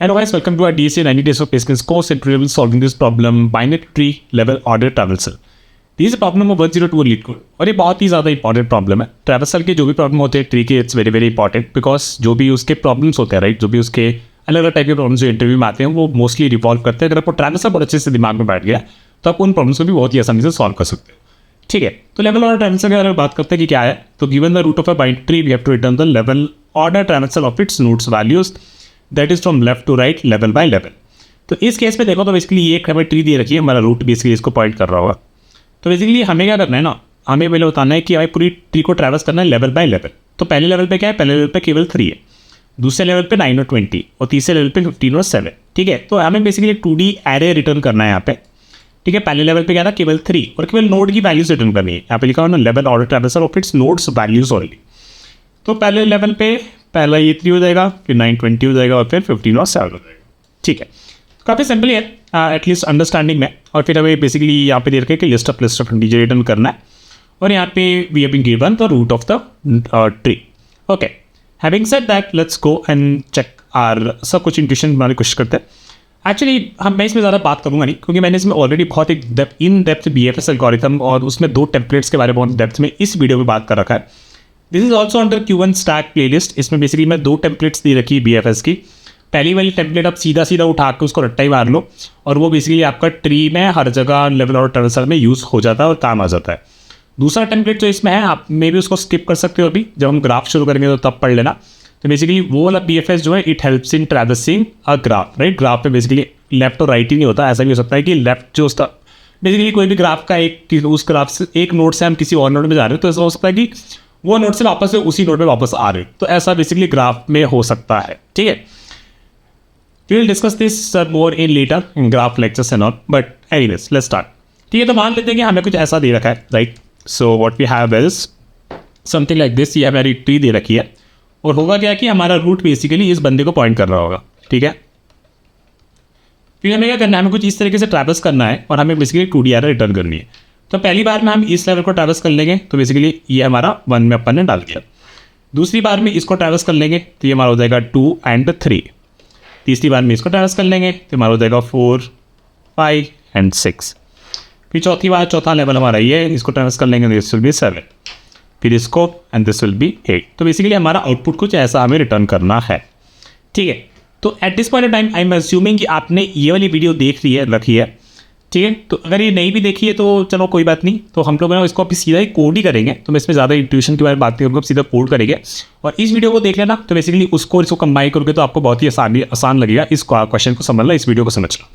Hello guys, welcome to our DSA 90 Days of Patience course and today we will be solving this problem binary tree level order traversal. This is a problem of 102 lead code और ये बहुत ही ज़्यादा important problem है. Traversal के जो भी problem होते हैं ट्री के it's very very important because जो भी उसके प्रॉब्लम्स होते हैं राइट, जो भी उसके अलग अलग टाइप के प्रॉब्लम्स जो इंटरव्यू में आते हैं वो मोस्टली रिवॉल्व करते हैं. अगर आपको ट्रैवर्सल बहुत अच्छे से दिमाग में बैठ गया तो आप उन प्रॉब्लम्स को भी बहुत ही आसानी से सॉल्व कर सकते हो. ठीक है, तो लेवल ऑर्डर ट्रैवर्सल की अगर बात करते हैं कि क्या है, तो given the root of a binary tree we have to return the level order traversal of its nodes values that is from left to right level by level. तो इस केस में देखो तो बेसिकली ये एक हमें ट्री दे रखी है, हमारा रूट बेसिकली इसको पॉइंट कर रहा होगा. तो बेसिकली हमें क्या करना है ना, हमें पहले बताना है कि हमें पूरी ट्री को ट्रैवर्स करना है लेवल बाय लेवल. तो पहले लेवल पे क्या है, पहले लेवल पे केवल 3 है, दूसरे लेवल पे 9 और 20 और तीसरे लेवल पे 15 और 7. ठीक है, तो हमें बेसिकली एक 2D एरे रिटर्न करना है यहाँ पे. ठीक है, पहले लेवल पे क्या था केवल 3 और केवल नोड की वैल्यूज रिटर्न करनी है. यहाँ पे लिखा हुआ ना level order traversal of its nodes values only. तो पहले लेवल पे पहला ये 3 हो जाएगा, फिर 9 20 हो जाएगा और फिर 15 और 7 हो जाएगा. ठीक है, काफ़ी सिंपल है एटलीस्ट अंडरस्टैंडिंग में. और फिर हमें बेसिकली यहाँ पे दे रखे कि लिस्ट ऑफ इंटीजर रिटर्न करना है और यहाँ पे we have been given the root of the tree. Okay, having said that let's go and check our सब कुछ इंट्यूशन बनाने की कोशिश करते हैं. एक्चुअली मैं इसमें ज़्यादा बात करूँगा नहीं क्योंकि मैंने इसमें ऑलरेडी बहुत एक इन डेप्थ BFS एल्गोरिथम और उसमें 2 टेम्पलेट्स के बारे में बहुत डेप्थ में इस वीडियो में बात कर रखा है. This is also under Q1 stack playlist. इसमें बेसिकली मैं 2 टेम्पलेट्स दी रखी है BFS की. पहली वाली टेम्पलेट आप सीधा सीधा उठा के उसको रट्टा ही मार लो और वो बेसिकली आपका ट्री में हर जगह लेवल और ट्रैवर्सल में यूज़ हो जाता है और काम आ जाता है. दूसरा टेम्पलेट जो इसमें है आप मे भी उसको स्किप कर सकते हो, अभी जब हम ग्राफ शुरू करेंगे तो तब पढ़ लेना. तो बेसिकली वो वाला BFS जो है it helps in traversing a graph right. Graph पे बेसिकली लेफ्ट और राइट ही नहीं होता, ऐसा भी हो सकता है कि लेफ्ट जो उसका बेसिकली कोई भी ग्राफ का एक उस ग्राफ से एक नोड से हम किसी और नोड में जा रहे हो तो ऐसा हो सकता है कि वो नोड से वापस से उसी नोड में वापस आ रहे हो. तो ऐसा बेसिकली ग्राफ में हो सकता है. ठीक है, we will discuss this more in later in graph lectures and all, but anyways let's start. ठीक है, तो मान लेते हैं कि हमें कुछ ऐसा दे रखा है right. So what we have is something like this. ये हमारी ट्री दे रखी है और होगा क्या कि हमारा रूट बेसिकली इस बंदे को पॉइंट कर रहा होगा. ठीक है, फिर हमें क्या करना है, हमें कुछ इस तरीके से ट्रैवर्स करना है और हमें बेसिकली 2D एरर रिटर्न करनी है. तो पहली बार में हम इस लेवल को ट्रैवर्स कर लेंगे तो बेसिकली ये हमारा 1 में अपन ने डाल दिया. दूसरी बार में इसको ट्रैवर्स कर लेंगे तो ये हमारा हो जाएगा 2 and 3. तीसरी बार में इसको ट्रैवर्स कर लेंगे तो हमारा हो जाएगा 4 5 and 6. फिर चौथी बार चौथा लेवल हमारा ये, इसको ट्रैवर्स कर लेंगे तो दिस विल बी 7, फिर इसको एंड दिस विल बी 8. तो बेसिकली हमारा आउटपुट कुछ ऐसा हमें रिटर्न करना है. ठीक है, तो at this point of time I am assuming कि आपने ये वाली वीडियो देख ली है रखी है. ठीक है, तो अगर ये नहीं भी देखी है तो चलो कोई बात नहीं, तो हम लोग ना इसको अभी सीधा ही कोड ही करेंगे. तो मैं इसमें ज़्यादा इंट्यूशन के बारे में बात नहीं करूँगा, सीधा कोड करेंगे और इस वीडियो को देख लेना. तो बेसिकली उसको इसको कंबाइन करके तो आपको बहुत ही आसान लगेगा इस क्वेश्चन को समझना, इस वीडियो को समझना.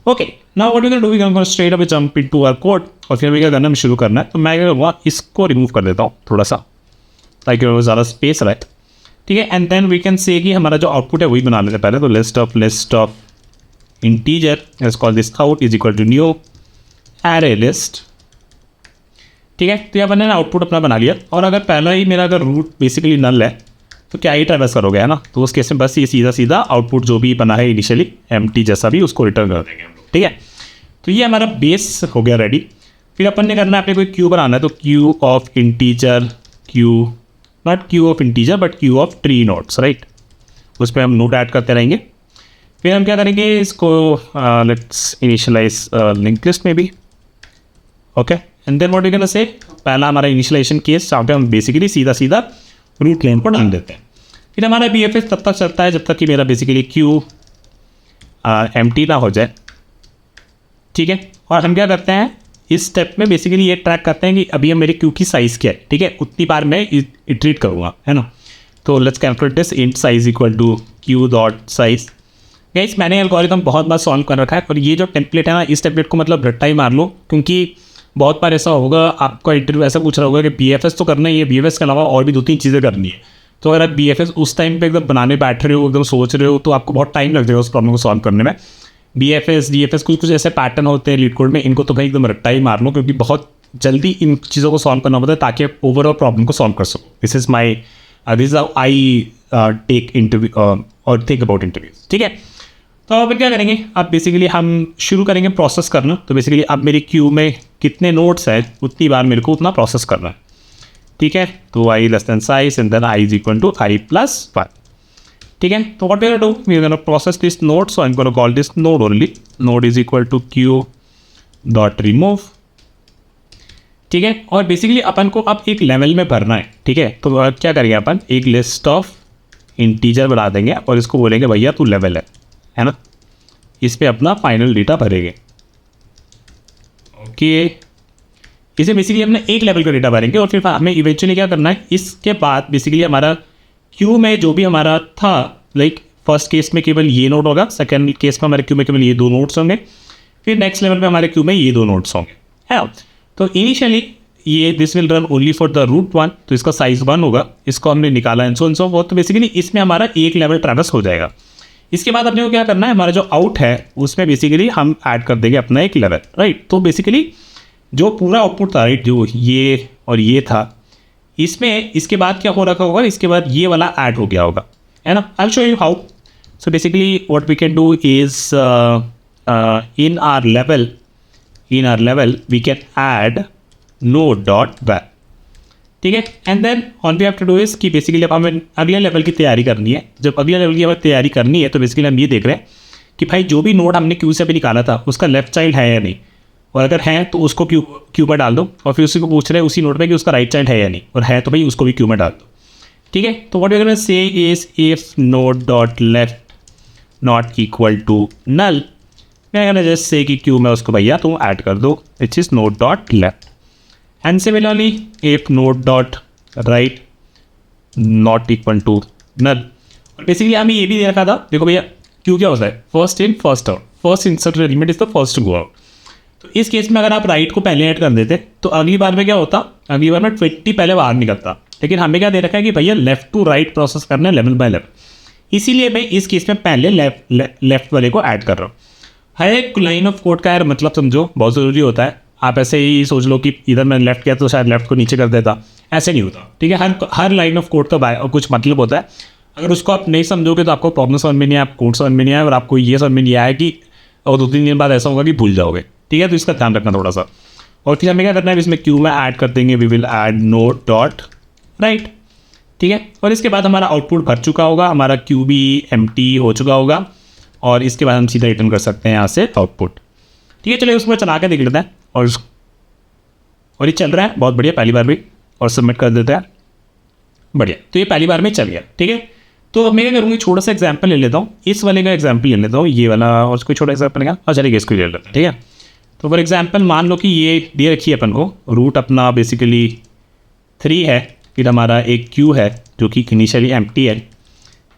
Okay, now what we can do, we can straight away jump into our code और फिर हमें क्या करना है, शुरू करना है. तो मैं क्या करूँगा, इसको रिमूव कर देता हूँ थोड़ा सा ताकि ज़्यादा स्पेस रहे. ठीक है, एंड देन वी कैन से कि हमारा जो आउटपुट है वही बना लेते हैं पहले. तो list of integer let's call this out is equal to new array list. ठीक है, तो यहाँ मैंने आउटपुट अपना बना लिया. और अगर पहला ही मेरा अगर रूट बेसिकली नल है तो क्या ही ट्रैवर्स करोगे है ना. तो उस केस में बस ये सीधा सीधा आउटपुट जो भी बना है इनिशियली एम्प्टी जैसा भी उसको रिटर्न कर देंगे हम लोग. ठीक है, तो ये हमारा बेस हो गया रेडी. फिर अपन ने करना है, अपने कोई क्यू बनाना है. तो Q of integer, Q not Q of integer but Q of tree nodes right. उस पर हम नोट ऐड करते रहेंगे. फिर हम क्या करेंगे, इसको लेट्स इनिशियलाइज लिंक लिस्ट में भी. Okay, and then what we can say, पहला हमारा इनिशियलाइजेशन केस जहाँ पे हम बेसिकली सीधा सीधा रूट लेन को डाल देते हैं. फिर हमारा BFS तब तक चलता है जब तक कि मेरा बेसिकली क्यू एम्प्टी ना हो जाए. ठीक है, और हम क्या करते हैं इस स्टेप में बेसिकली ये ट्रैक करते हैं कि अभी हम मेरे क्यू की साइज़ क्या है. ठीक है, उतनी बार मैं इटरेट करूँगा है ना. तो let's calculate this int size equal to queue dot size. Guys मैंने एल्गोरिथम बहुत बार सॉल्व कर रखा है और ये जो टेम्पलेट है ना, इस टेम्पलेट को मतलब रट्टा ही मार लो क्योंकि बहुत बार ऐसा होगा आपका इंटरव्यू ऐसा पूछ रहा होगा कि BFS तो करना ही है, BFS के अलावा और भी 2-3 चीज़ें करनी है. तो अगर आप BFS उस टाइम पे एकदम बनाने बैठ रहे हो, एकदम सोच रहे हो तो आपको बहुत टाइम लग जाएगा उस प्रॉब्लम को सॉल्व करने में. BFS DFS कुछ ऐसे पैटर्न होते हैं लीड कोड में, इनको तो भाई एकदम रट्टा ही मार लो क्योंकि बहुत जल्दी इन चीज़ों को सॉल्व करना होता है ताकि आप ओवरऑल प्रॉब्लम को सॉल्व कर सको. This is how I take interview और थिंक अबाउट इंटरव्यूज. ठीक है, तो अब क्या करेंगे, अब बेसिकली हम शुरू करेंगे प्रोसेस करना. तो बेसिकली अब मेरी क्यू में कितने नोड्स है उतनी बार मेरे को उतना प्रोसेस करना है. ठीक है, तो i less than size and then i is equal to i plus 1. ठीक है, तो what we are do, we are gonna process this node, so I am gonna call this node only, node is equal to queue dot remove. ठीक है, और basically अपन को अब एक level में भरना है। ठीक है, तो क्या करेंगे अपन, एक लिस्ट ऑफ इंटीजर बना देंगे और इसको बोलेंगे भैया तू लेवल है ना, इस पे अपना फाइनल डेटा भरेंगे। ओके, इसे बेसिकली हमने एक लेवल का डेटा भरेंगे और फिर हमें इवेंचुअली क्या करना है, इसके बाद बेसिकली हमारा क्यू में जो भी हमारा था, लाइक फर्स्ट केस में केवल ये नोड होगा, सेकेंड केस में हमारे क्यू में केवल ये दो नोड्स होंगे, फिर नेक्स्ट लेवल में हमारे क्यू में ये दो नोड्स होंगे, है। तो इनिशियली ये this will run only for the root 1, तो इसका साइज 1 होगा, इसको हमने निकाला एंड सो वो, तो बेसिकली इसमें हमारा एक लेवल ट्रैवर्स हो जाएगा। इसके बाद अपने को क्या करना है, हमारा जो आउट है उसमें बेसिकली हम ऐड कर देंगे अपना एक लेवल, राइट। तो बेसिकली जो पूरा आउटपुट था, राइट, जो ये और ये था, इसमें इसके बाद क्या हो रखा होगा, इसके बाद ये वाला ऐड हो गया होगा, है ना। I will show you how. So basically what we can do is in our level we can add node dot var, ठीक है। And then all we have to do is कि बेसिकली अब हमें अगले लेवल की तैयारी करनी है। जब अगले लेवल की हमें तैयारी करनी है तो बेसिकली हम ये देख रहे हैं कि भाई जो भी नोड हमने क्यू से भी निकाला था उसका लेफ्ट चाइल्ड है या नहीं, और अगर है तो उसको क्यू में डाल दो, और फिर उसी को पूछ रहे हैं उसी नोड पे कि उसका राइट चाइल्ड है या नहीं, और है तो भाई उसको भी क्यू में डाल दो, ठीक है। तो what we are gonna say is if node dot left not equal to null, मैं गोना जस्ट से कि क्यू में उसको भैया तुम ऐड कर दो, which is node dot left. And similarly if node dot right not equal to null, और basically हमें ये भी दे रखा था, देखो भैया क्यू क्या होता है, first in first out, first insert element is the first to go out. तो इस केस में अगर आप राइट को पहले ऐड कर देते तो अगली बार में क्या होता, अगली बार में 20 पहले बाहर निकलता, लेकिन हमें क्या दे रखा है कि भैया लेफ्ट टू राइट प्रोसेस करना है लेवल बाय लेवल, इसीलिए मैं इस केस में पहले लेफ्ट वाले को ऐड कर रहा हूँ। हर एक लाइन ऑफ कोड का यार मतलब समझो बहुत ज़रूरी होता है। आप ऐसे ही सोच लो कि इधर मैं लेफ्ट किया तो शायद लेफ्ट को नीचे कर देता, ऐसे नहीं होता, ठीक है। हर लाइन ऑफ कोड का कुछ मतलब होता है, अगर उसको आप नहीं समझोगे तो आपको प्रॉब्लम समझ में नहीं आए, आप कोड समझ में नहीं आए, और आपको ये समझ में नहीं आया कि और 2-3 दिन बाद ऐसा होगा कि भूल जाओगे, ठीक है। तो इसका ध्यान रखना थोड़ा सा। और फिर हमें क्या करना है, इसमें क्यू में ऐड कर देंगे, we will add node dot right, ठीक है। और इसके बाद हमारा आउटपुट भर चुका होगा, हमारा क्यू भी एम्प्टी हो चुका होगा, और इसके बाद हम सीधा रिटर्न कर सकते हैं यहाँ से आउटपुट, ठीक है। चलिए उसको चला के देख लेते हैं, और ये चल रहा है बहुत बढ़िया पहली बार भी, और सबमिट कर देते हैं, बढ़िया। तो ये पहली बार में चल गया, ठीक है। तो मैं क्या करूँगी, छोटा सा एग्जाम्पल ले लेता हूँ, इस वाले का एग्जाम्पल ले लेता हूँ, ये वाला, और कोई छोटा एग्जाम्पल लेगा, और चलिए इसको ले लेते हैं, ठीक है। तो फॉर एग्जाम्पल मान लो कि ये दे रखी है अपन को, रूट अपना बेसिकली 3 है, फिर हमारा एक क्यू है जो कि इनिशियली एम्प्टी है,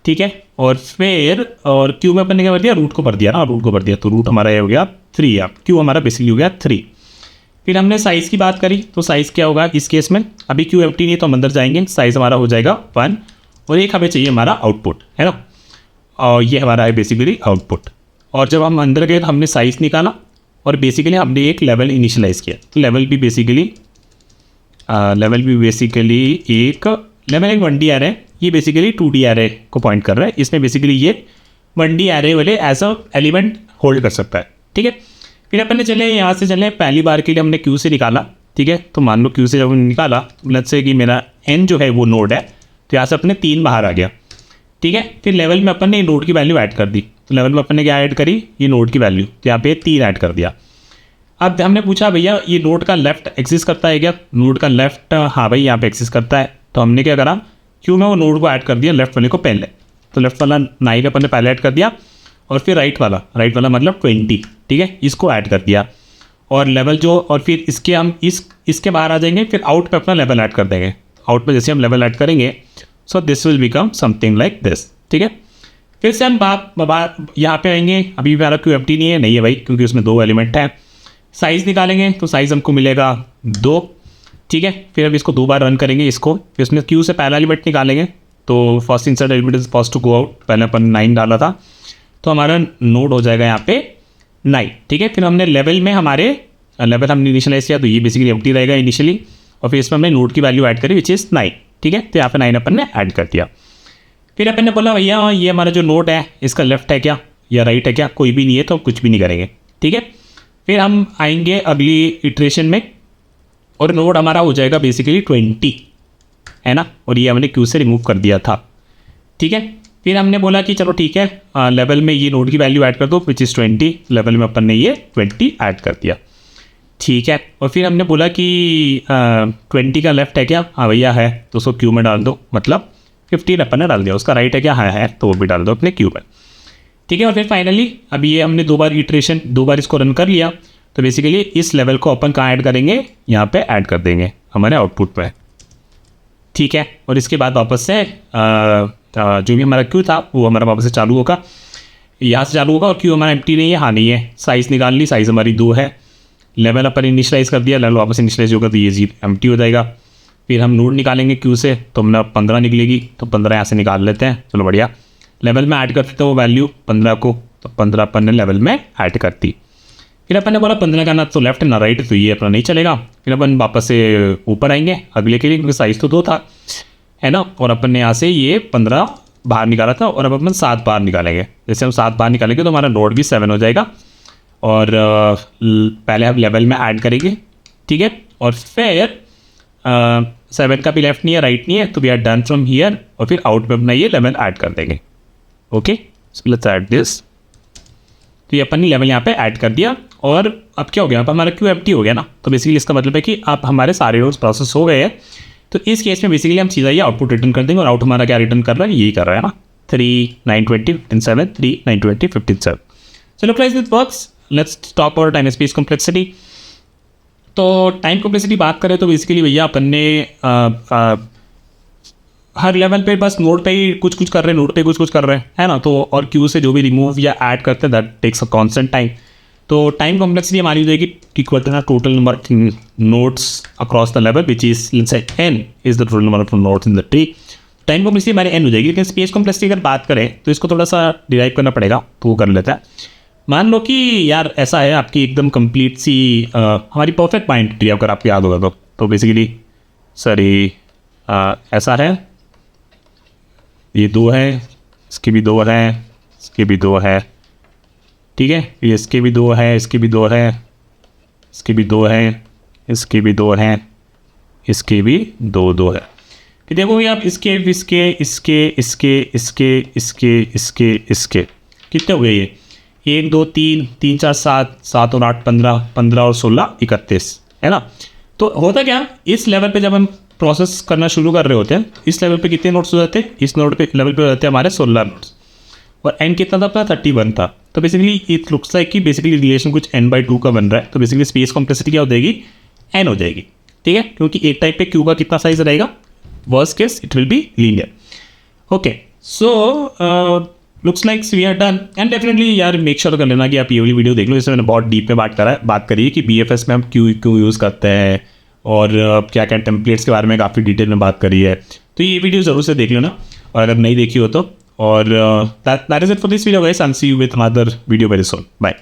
ठीक है। और फिर और क्यू में अपन ने क्या कर दिया, रूट को भर दिया ना, रूट को भर दिया, तो रूट हमारा ये हो गया 3, अब क्यू हमारा बेसिकली हो गया 3। फिर हमने साइज़ की बात करी, तो साइज़ क्या होगा इस केस में, अभी क्यू एम्प्टी नहीं तो हम अंदर जाएंगे, साइज़ हमारा हो जाएगा 1, और एक हमें चाहिए हमारा आउटपुट, है ना, और ये हमारा है बेसिकली आउटपुट। और जब हम अंदर गए तो हमने साइज़ निकाला, और बेसिकली हमने एक लेवल इनिशियलाइज़ किया, तो लेवल भी बेसिकली एक लेवल एक 1D एरे, ये बेसिकली 2D एरे को पॉइंट कर रहा है, इसमें बेसिकली ये 1D एरे वाले एज अ एलिमेंट होल्ड कर सकता है, ठीक है। फिर अपन ने चले यहाँ से चले, पहली बार के लिए हमने क्यू से निकाला, ठीक है। तो मान लो क्यू से जब निकाला, लेट्स से कि मेरा n जो है वो नोड है, तो यहाँ से अपने 3 बाहर आ गया, ठीक है। फिर लेवल में अपन ने नोड की वैल्यू ऐड कर दी, तो लेवल में अपन ने क्या ऐड करी, ये नोड की वैल्यू, तो यहाँ पे 3 ऐड कर दिया। अब हमने पूछा भैया ये नोड का लेफ्ट एक्सिस करता है क्या, नोड का लेफ्ट, हाँ भाई यहाँ पे एक्सिस करता है, तो हमने क्या करा, क्यों में वो नोड को ऐड कर दिया लेफ्ट वाले को पहले, तो लेफ्ट वाला 9 अपन ने पहले ऐड कर दिया, और फिर राइट वाला मतलब 20, ठीक है, इसको ऐड कर दिया। और लेवल जो, और फिर इसके हम इसके बाहर आ जाएंगे, फिर आउट पे अपना लेवल ऐड कर देंगे, आउट पे जैसे हम लेवल ऐड करेंगे, so this will become something like this, ठीक है। फिर से हम यहाँ पे आएंगे, अभी हमारा क्यू एम्प्टी नहीं है भाई, क्योंकि उसमें 2 एलिमेंट है। साइज़ निकालेंगे तो साइज़ हमको मिलेगा 2, ठीक है। फिर अब इसको 2 बार रन करेंगे इसको, फिर इसमें क्यू से पहला एलिमेंट निकालेंगे, तो first insert element is first to go out, पहले अपन 9 डाला था, तो हमारा नोड हो जाएगा यहाँ पे 9, ठीक है। फिर हमने लेवल में हमारे लेवल हमने इनिशियलाइज किया, तो ये बेसिकली एम्प्टी रहेगा इनिशियली, और फिर इसमें हमने नोड की वैल्यू ऐड करी विच इज़ 9, ठीक है। तो यहाँ पे 9 अपन ने ऐड कर दिया। फिर अपन ने बोला भैया ये हमारा जो नोड है इसका लेफ्ट है क्या या राइट है क्या, कोई भी नहीं है तो कुछ भी नहीं करेंगे, ठीक है। फिर हम आएंगे अगली इटरेशन में, और नोड हमारा हो जाएगा बेसिकली 20, है ना, और ये हमने क्यू से रिमूव कर दिया था, ठीक है। फिर हमने बोला कि चलो ठीक है लेवल में ये नोड की वैल्यू ऐड कर दो विच इज़ 20, लेवल में अपन ने ये 20 ऐड कर दिया, ठीक है। और फिर हमने बोला कि 20 का लेफ्ट है क्या, हाँ भैया है, तो उसको क्यू में डाल दो, मतलब 15 अपन ने डाल दिया, उसका राइट है क्या, हाँ है, तो वो भी डाल दो अपने क्यू में, ठीक है। और फिर फाइनली अभी ये हमने 2 बार इटरेशन 2 बार इसको रन कर लिया, तो बेसिकली इस लेवल को अपन कहाँ ऐड करेंगे, यहाँ पे ऐड कर देंगे हमारे आउटपुट पे, ठीक है। और इसके बाद वापस से जो भी हमारा क्यू था वो हमारा वापस से चालू होगा, यहाँ से चालू होगा, और क्यू हमारा एम्प्टी नहीं है, हाँ नहीं है, साइज़ निकाल ली, साइज़ हमारी 2 है, लेवल अपन इनिशलाइज़ कर दिया, लेवल वापस इनिशलाइज होगा तो ये जी एम्प्टी हो जाएगा। फिर हम नोड निकालेंगे क्यू से, तो हमने 15 निकलेगी, तो 15 यहाँ से निकाल लेते हैं, चलो बढ़िया। लेवल में ऐड कर देते हैं वो वैल्यू 15 को, तो 15 अपन ने लेवल में ऐड कर दी। फिर अपन ने बोला 15 का ना तो लेफ्ट ना राइट, तो ये अपना नहीं चलेगा। फिर अपन वापस से ऊपर आएंगे अगले के लिए, क्योंकि साइज़ तो 2 था, है ना। और अपन ने यहाँ से ये 15 बाहर निकाला था, और अब अपन 7 बाहर निकालेंगे। जैसे हम 7 बाहर निकालेंगे तो हमारा नोड भी 7 हो जाएगा, और पहले हम लेवल में ऐड करेंगे, ठीक है। और फिर 7 का भी लेफ्ट नहीं है, राइट नहीं है, तो we are done from here, और फिर आउट में अपना ये लेवल ऐड कर देंगे, okay. So let's add this, तो ये अपन ने लेवल यहाँ पे ऐड कर दिया। और अब क्या हो गया, अब हमारा क्यू एम्प्टी हो गया ना, तो बेसिकली इसका मतलब है कि अब हमारे सारे रोज प्रोसेस हो गए हैं। तो इस केस में बेसिकली हम सीधा ये आउटपुट रिटर्न कर देंगे, और आउट हमारा क्या रिटर्न कर रहा है, यही कर रहा है ना, 3 9 20 15 7 3 9 20 15 7। चलो guys this works, let's talk about time space complexity. तो टाइम कॉम्प्लेक्सिटी बात करें तो बेसिकली भैया अपन ने हर लेवल पे बस नोड पे ही कुछ कुछ कर रहे हैं, नोड पे कुछ कर रहे हैं, है ना। तो और क्यू से जो भी रिमूव या ऐड करते हैं that takes a constant time. तो टाइम कॉम्प्लेक्सिटी हमारी हो जाएगी equal to total number of nodes across the level which is let's say n is the total number of nodes in the tree. Time complexity हमारी n हो जाएगी। लेकिन space complexity अगर बात करें तो इसको थोड़ा सा डिराइव करना पड़ेगा, तो वो कर लेता है। मान लो कि यार ऐसा है आपकी एकदम कंप्लीट सी हमारी परफेक्ट पॉइंट ट्री, अगर आपको याद होगा तो बेसिकली सॉरी ऐसा है, ये 2 है, इसके भी 2 है, इसके भी 2 है, ठीक है। ये इसके भी 2 है, इसके भी 2 है, इसके भी 2 है, इसके भी 2 है, इसके भी 2 है। कि देखोगे आप इसके इसके इसके इसके इसके इसके इसके इसके कितने हो गए ये 1 2 3 3 4 7 7 और 8 15 15 और 16 31, है ना। तो होता क्या, इस लेवल पे जब हम प्रोसेस करना शुरू कर रहे होते हैं, इस लेवल पे कितने नोट्स हो जाते हैं, इस नोड पे लेवल पे हो जाते हैं हमारे 16 नोट्स, और n कितना था अपना 31 था। तो बेसिकली इट लुक्स लाइक कि बेसिकली रिलेशन कुछ n/2 का बन रहा है। तो बेसिकली स्पेस कॉम्प्लेक्सिटी क्या हो जाएगी, n हो जाएगी, ठीक है। क्योंकि एक टाइप पे क्यू का कितना साइज रहेगा, worst case it will be linear, okay. So looks like we are done. And definitely यार मेक श्योर कर लेना कि आप ये वाली वीडियो देख लो, जिसमें मैंने बहुत डीप में बात करी है कि BFS में हम क्यों यूज़ करते हैं, और क्या क्या टेम्पलेट्स के बारे में काफ़ी डिटेल में बात करी है। तो ये वीडियो ज़रूर से देख लो ना, और अगर नहीं देखी हो तो। और that is it for this video guys, I will see you with another video very soon, bye.